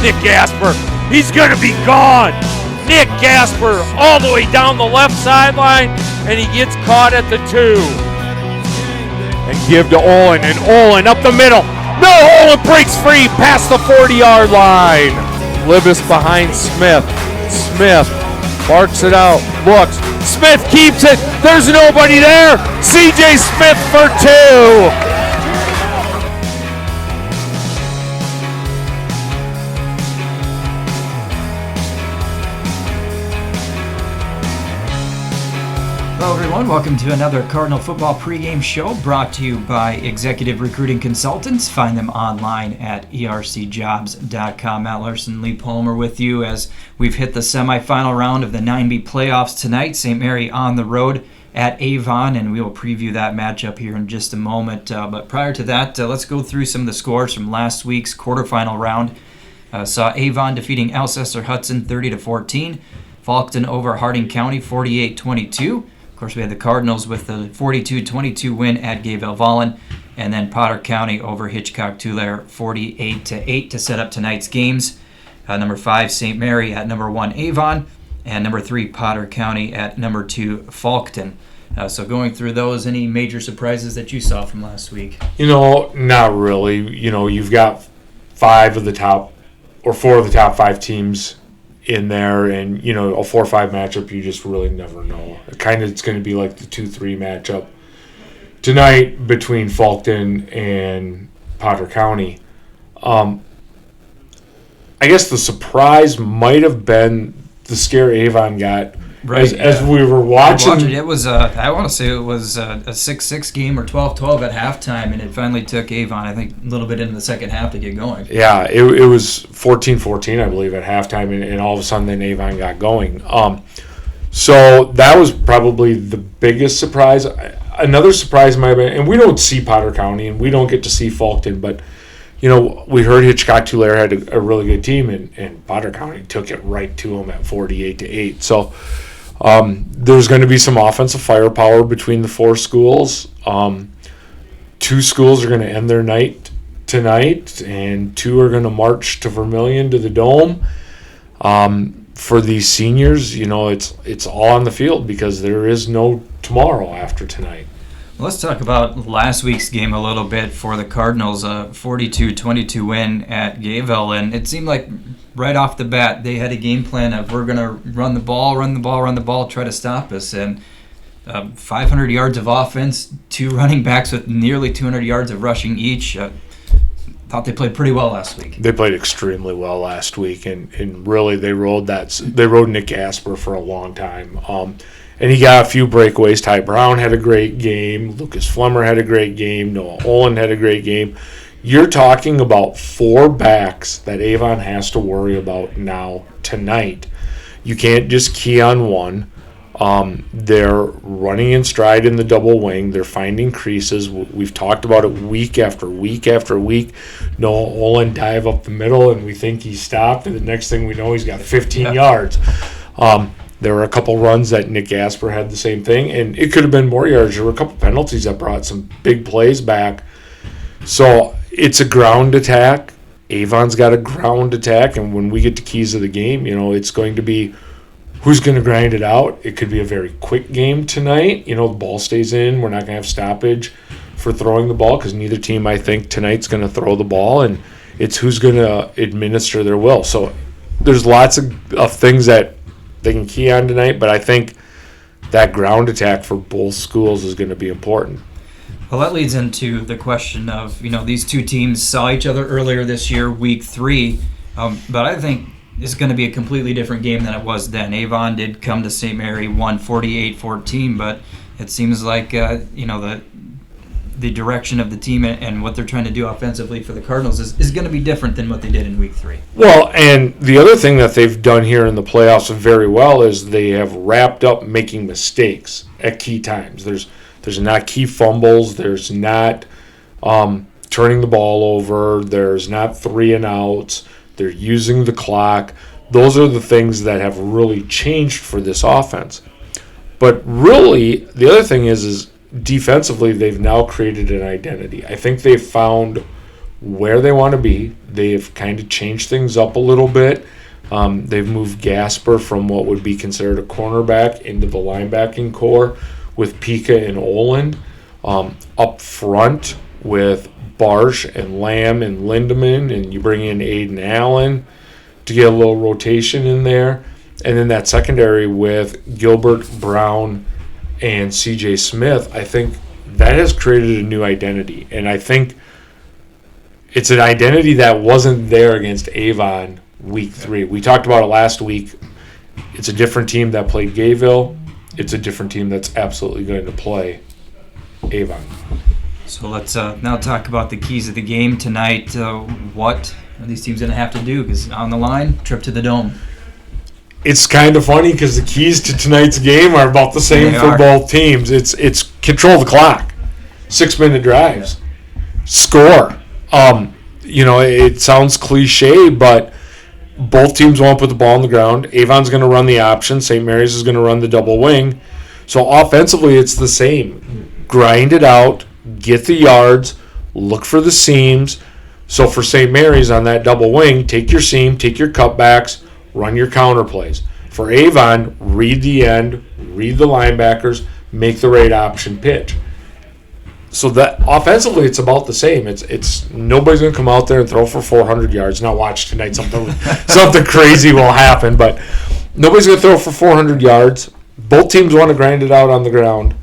Nick Gasper. He's going to be gone. Nick Gasper all the way down the left sideline, and he gets caught at the 2. And give to Olin, and Olin up the middle. No, Olin breaks free past the 40-yard line. Libas behind Smith. Smith barks it out, looks. Smith keeps it. There's nobody there. C.J. Smith for 2. Hello everyone, welcome to another Cardinal Football pregame show brought to you by Executive Recruiting Consultants. Find them online at ercjobs.com. Matt Larson, Lee Palmer with you as we've hit the semifinal round of the 9B playoffs tonight. St. Mary on the road at Avon, and we will preview that matchup here in just a moment. But prior to that, let's go through some of the scores from last week's quarterfinal round. Saw Avon defeating Alcester Hudson 30-14. Faulkton over Harding County 48-22. Of course, we had the Cardinals with the 42-22 win at Gayville-Vollen, and then Potter County over Hitchcock-Tulare 48-8 to set up tonight's games. Number 5, St. Mary at number 1, Avon, and number 3, Potter County at number 2, Faulkton. So going through those, any major surprises that you saw from last week? Not really. You've got 4 of the top 5 teams in there, and a 4-5 matchup, you just really never know. It's going to be like the 2-3 matchup tonight between Faulkton and Potter County. I guess the surprise might have been the scare Avon got. Right, as we were watching. It was I want to say it was a 6-6 game or 12-12 at halftime, and it finally took Avon, I think, a little bit into the second half to get going. Yeah, it was 14-14, I believe, at halftime, and all of a sudden then Avon got going. So that was probably the biggest surprise. Another surprise might have been, and we don't see Potter County, and we don't get to see Faulkton, but we heard Hitchcock-Tulare had a really good team, and Potter County took it right to them at 48-8. So there's going to be some offensive firepower between the 4 schools. 2 schools are going to end their night tonight, and 2 are going to march to Vermilion to the Dome. For these seniors, it's all on the field because there is no tomorrow after tonight. Let's talk about last week's game a little bit for the Cardinals, a 42-22 win at Gayville, and it seemed like right off the bat they had a game plan of we're going to run the ball, try to stop us, and 500 yards of offense, 2 running backs with nearly 200 yards of rushing each. Thought they played pretty well last week. They played extremely well last week, and really they rode Nick Gasper for a long time. And he got a few breakaways. Ty Brown had a great game. Lucas Flemmer had a great game. Noah Olin had a great game. You're talking about 4 backs that Avon has to worry about now tonight. You can't just key on one. They're running in stride in the double wing. They're finding creases. We've talked about it week after week after week. Noah Olin dive up the middle, and we think he stopped, and the next thing we know, he's got 15 yards. There were a couple runs that Nick Gasper had the same thing, and it could have been more yards. There were a couple penalties that brought some big plays back. So it's a ground attack. Avon's got a ground attack, and when we get to keys of the game, it's going to be who's going to grind it out. It could be a very quick game tonight. The ball stays in. We're not going to have stoppage for throwing the ball because neither team, I think, tonight's going to throw the ball, and it's who's going to administer their will. So there's lots of things that they can key on tonight, but I think that ground attack for both schools is going to be important. Well, that leads into the question of, these 2 teams saw each other earlier this year, week 3, but I think it's going to be a completely different game than it was then. Avon did come to St. Mary, won 48-14, but it seems like, the direction of the team and what they're trying to do offensively for the Cardinals is going to be different than what they did in week 3. Well, and the other thing that they've done here in the playoffs very well is they have wrapped up making mistakes at key times. There's not key fumbles. There's not turning the ball over. There's not 3 and outs. They're using the clock. Those are the things that have really changed for this offense. But really, the other thing is defensively, they've now created an identity. I think they've found where they want to be. They've kind of changed things up a little bit. They've moved Gasper from what would be considered a cornerback into the linebacking core with Pika and Olin. Up front with Barsh and Lamb and Lindemann, and you bring in Aiden Allen to get a little rotation in there. And then that secondary with Gilbert, Brown, and CJ Smith, I think that has created a new identity. And I think it's an identity that wasn't there against Avon week 3. We talked about it last week. It's a different team that played Gayville. It's a different team that's absolutely going to play Avon. So let's now talk about the keys of the game tonight. What are these teams going to have to do? Because on the line, trip to the Dome. It's kind of funny because the keys to tonight's game are about the same for both teams. It's control the clock, 6-minute drives, score. It sounds cliche, but both teams want to put the ball on the ground. Avon's going to run the option. St. Mary's is going to run the double wing. So offensively, it's the same. Grind it out, get the yards, look for the seams. So for St. Mary's on that double wing, take your seam, take your cutbacks, run your counter plays. For Avon, read the end, read the linebackers, make the right option pitch. So that offensively, it's about the same. It's nobody's going to come out there and throw for 400 yards. Now watch tonight, something crazy will happen, but nobody's going to throw for 400 yards. Both teams want to grind it out on the ground.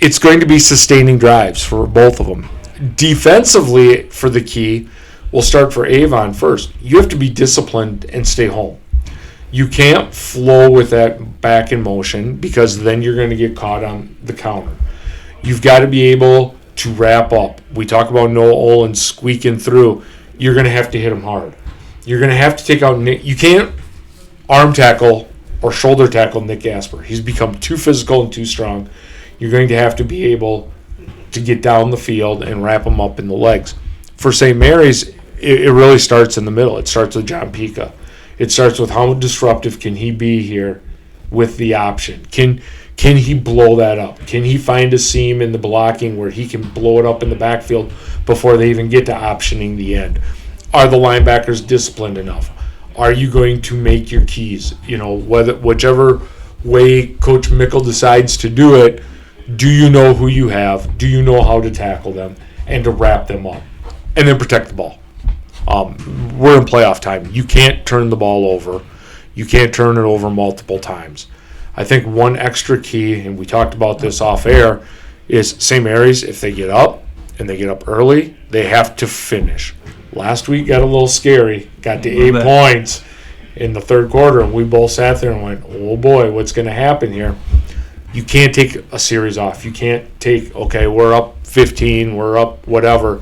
It's going to be sustaining drives for both of them. Defensively, for the key, we'll start for Avon first. You have to be disciplined and stay home. You can't flow with that back in motion because then you're going to get caught on the counter. You've got to be able to wrap up. We talk about Noah Olin squeaking through. You're going to have to hit him hard. You're going to have to take out Nick. You can't arm tackle or shoulder tackle Nick Gasper. He's become too physical and too strong. You're going to have to be able to get down the field and wrap him up in the legs. For St. Mary's, it really starts in the middle. It starts with John Pika. It starts with how disruptive can he be here with the option. Can he blow that up? Can he find a seam in the blocking where he can blow it up in the backfield before they even get to optioning the end? Are the linebackers disciplined enough? Are you going to make your keys? Whichever way Coach Mickle decides to do it, do you know who you have? Do you know how to tackle them and to wrap them up? And then protect the ball. We're in playoff time. You can't turn the ball over. You can't turn it over multiple times. I think one extra key, and we talked about this off air, is St. Mary's, if they get up and they get up early, they have to finish. Last week got a little scary. Got to 8 points in the third quarter, and we both sat there and went, oh boy, what's going to happen here? You can't take a series off. You can't take, okay, we're up 15, we're up whatever.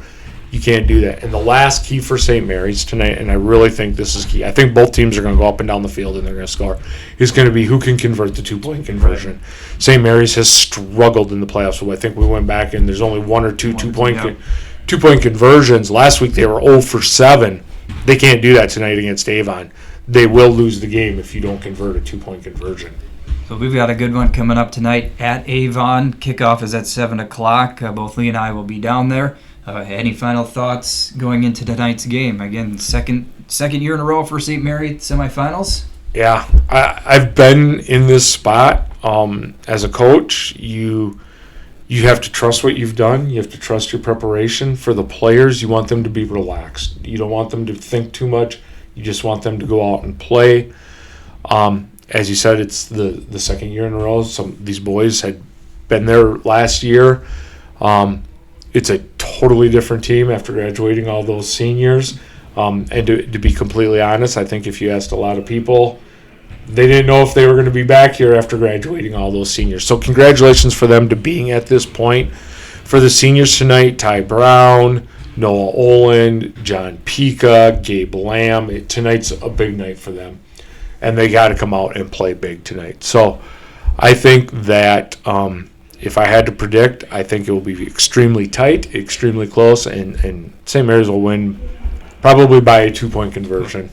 You can't do that. And the last key for St. Mary's tonight, and I really think this is key, I think both teams are going to go up and down the field and they're going to score, is going to be who can convert the two-point conversion. Right. St. Mary's has struggled in the playoffs. So I think we went back and there's only one or two two-point conversions. Last week they were 0 for 7. They can't do that tonight against Avon. They will lose the game if you don't convert a two-point conversion. So we've got a good one coming up tonight at Avon. Kickoff is at 7 o'clock. Both Lee and I will be down there. Any final thoughts going into tonight's game? Again, second year in a row for St. Mary semifinals. Yeah, I've been in this spot. As a coach, you have to trust what you've done. You have to trust your preparation. For the players, you want them to be relaxed. You don't want them to think too much. You just want them to go out and play. As you said, it's the second year in a row. These boys had been there last year. It's a totally different team after graduating all those seniors. And to be completely honest, I think if you asked a lot of people, they didn't know if they were going to be back here after graduating all those seniors. So congratulations for them to being at this point. For the seniors tonight, Ty Brown, Noah Olin, John Pika, Gabe Lamb. Tonight's a big night for them. And they got to come out and play big tonight. So I think that if I had to predict, I think it will be extremely tight, extremely close, and St. Mary's will win probably by a 2-point conversion.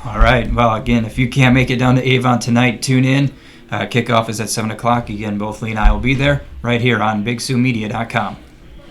All right. Well, again, if you can't make it down to Avon tonight, tune in. Kickoff is at 7 o'clock. Again, both Lee and I will be there right here on BigSouMedia.com.